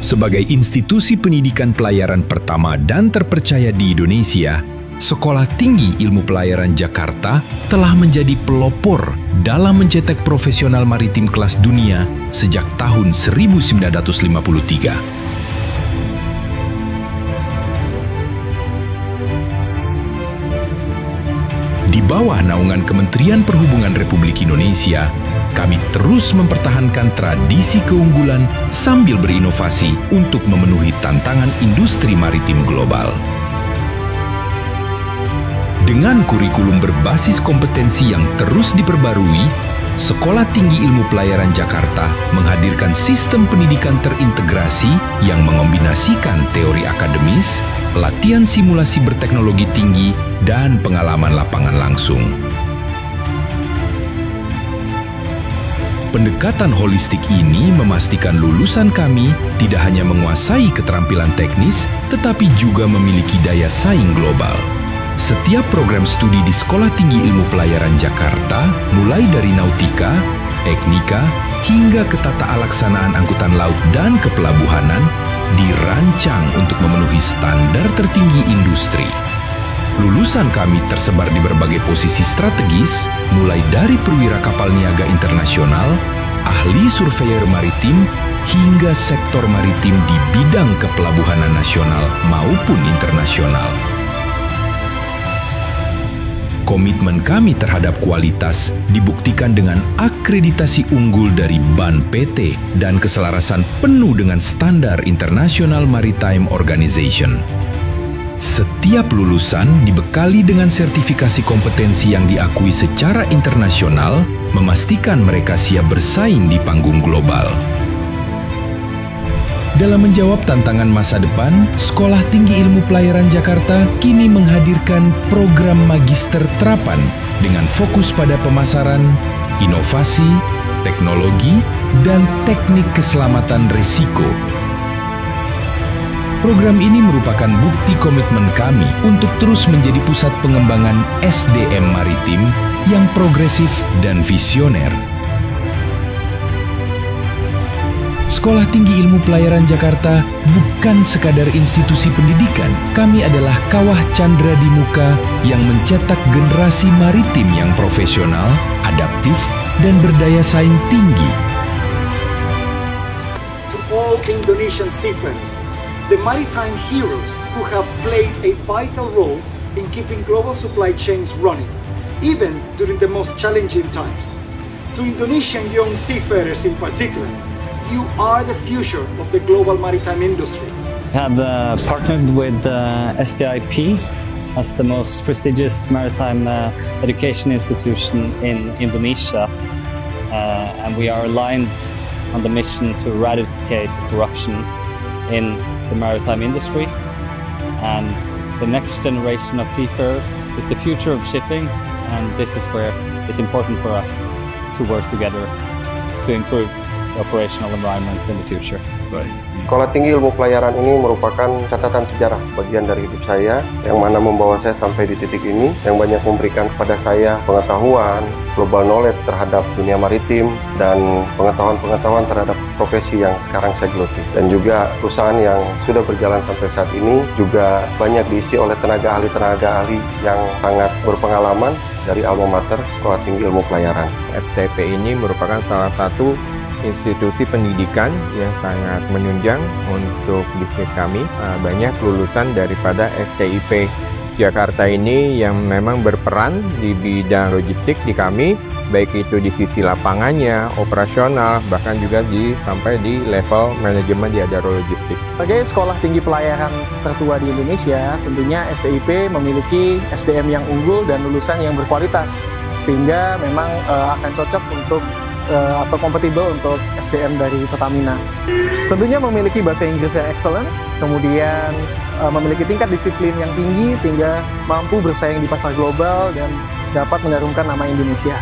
Sebagai institusi pendidikan pelayaran pertama dan terpercaya di Indonesia, Sekolah Tinggi Ilmu Pelayaran Jakarta telah menjadi pelopor dalam mencetak profesional maritim kelas dunia sejak tahun 1953. Di bawah naungan Kementerian Perhubungan Republik Indonesia, kami terus mempertahankan tradisi keunggulan sambil berinovasi untuk memenuhi tantangan industri maritim global. Dengan kurikulum berbasis kompetensi yang terus diperbarui, Sekolah Tinggi Ilmu Pelayaran Jakarta menghadirkan sistem pendidikan terintegrasi yang mengombinasikan teori akademis, latihan simulasi berteknologi tinggi, dan pengalaman lapangan langsung. Pendekatan holistik ini memastikan lulusan kami tidak hanya menguasai keterampilan teknis, tetapi juga memiliki daya saing global. Setiap program studi di Sekolah Tinggi Ilmu Pelayaran Jakarta, mulai dari nautika, eknika, hingga ke tata alaksanaan angkutan laut dan kepelabuhanan, dirancang untuk memenuhi standar tertinggi industri. Lulusan kami tersebar di berbagai posisi strategis, mulai dari perwira kapal niaga internasional, ahli surveyor maritim, hingga sektor maritim di bidang kepelabuhanan nasional maupun internasional. Komitmen kami terhadap kualitas dibuktikan dengan akreditasi unggul dari BAN PT dan keselarasan penuh dengan standar International Maritime Organization. Setiap lulusan dibekali dengan sertifikasi kompetensi yang diakui secara internasional, memastikan mereka siap bersaing di panggung global. Dalam menjawab tantangan masa depan, Sekolah Tinggi Ilmu Pelayaran Jakarta kini menghadirkan program magister terapan dengan fokus pada pemasaran, inovasi, teknologi, dan teknik keselamatan risiko. Program ini merupakan bukti komitmen kami untuk terus menjadi pusat pengembangan SDM maritim yang progresif dan visioner. Sekolah Tinggi Ilmu Pelayaran Jakarta bukan sekadar institusi pendidikan. Kami adalah kawah candra di muka yang mencetak generasi maritim yang profesional, adaptif, dan berdaya saing tinggi. To all Indonesian seafarers, the maritime heroes who have played a vital role in keeping global supply chains running, even during the most challenging times. To Indonesian young seafarers in particular, you are the future of the global maritime industry. We have partnered with STIP as the most prestigious maritime education institution in Indonesia, and we are aligned on the mission to eradicate corruption in the maritime industry. And the next generation of seafarers is the future of shipping, and this is where it's important for us to work together to improve operational environment in the future. Sekolah Tinggi Ilmu Pelayaran ini merupakan catatan sejarah bagian dari hidup saya yang mana membawa saya sampai di titik ini, yang banyak memberikan kepada saya pengetahuan, global knowledge terhadap dunia maritim, dan pengetahuan-pengetahuan terhadap profesi yang sekarang saya geluti. Dan juga perusahaan yang sudah berjalan sampai saat ini juga banyak diisi oleh tenaga ahli yang sangat berpengalaman dari alma mater Sekolah Tinggi Ilmu Pelayaran. STP ini merupakan salah satu institusi pendidikan yang sangat menunjang untuk bisnis kami. Banyak lulusan daripada STIP Jakarta ini yang memang berperan di bidang logistik di kami, baik itu di sisi lapangannya, operasional, bahkan juga sampai di level manajemen di Adaro Logistik. Sebagai sekolah tinggi pelayaran tertua di Indonesia, tentunya STIP memiliki SDM yang unggul dan lulusan yang berkualitas, sehingga memang akan cocok untuk atau kompatibel untuk SDM dari Pertamina. Tentunya memiliki bahasa Inggris yang excellent, kemudian memiliki tingkat disiplin yang tinggi sehingga mampu bersaing di pasar global dan dapat mengharumkan nama Indonesia.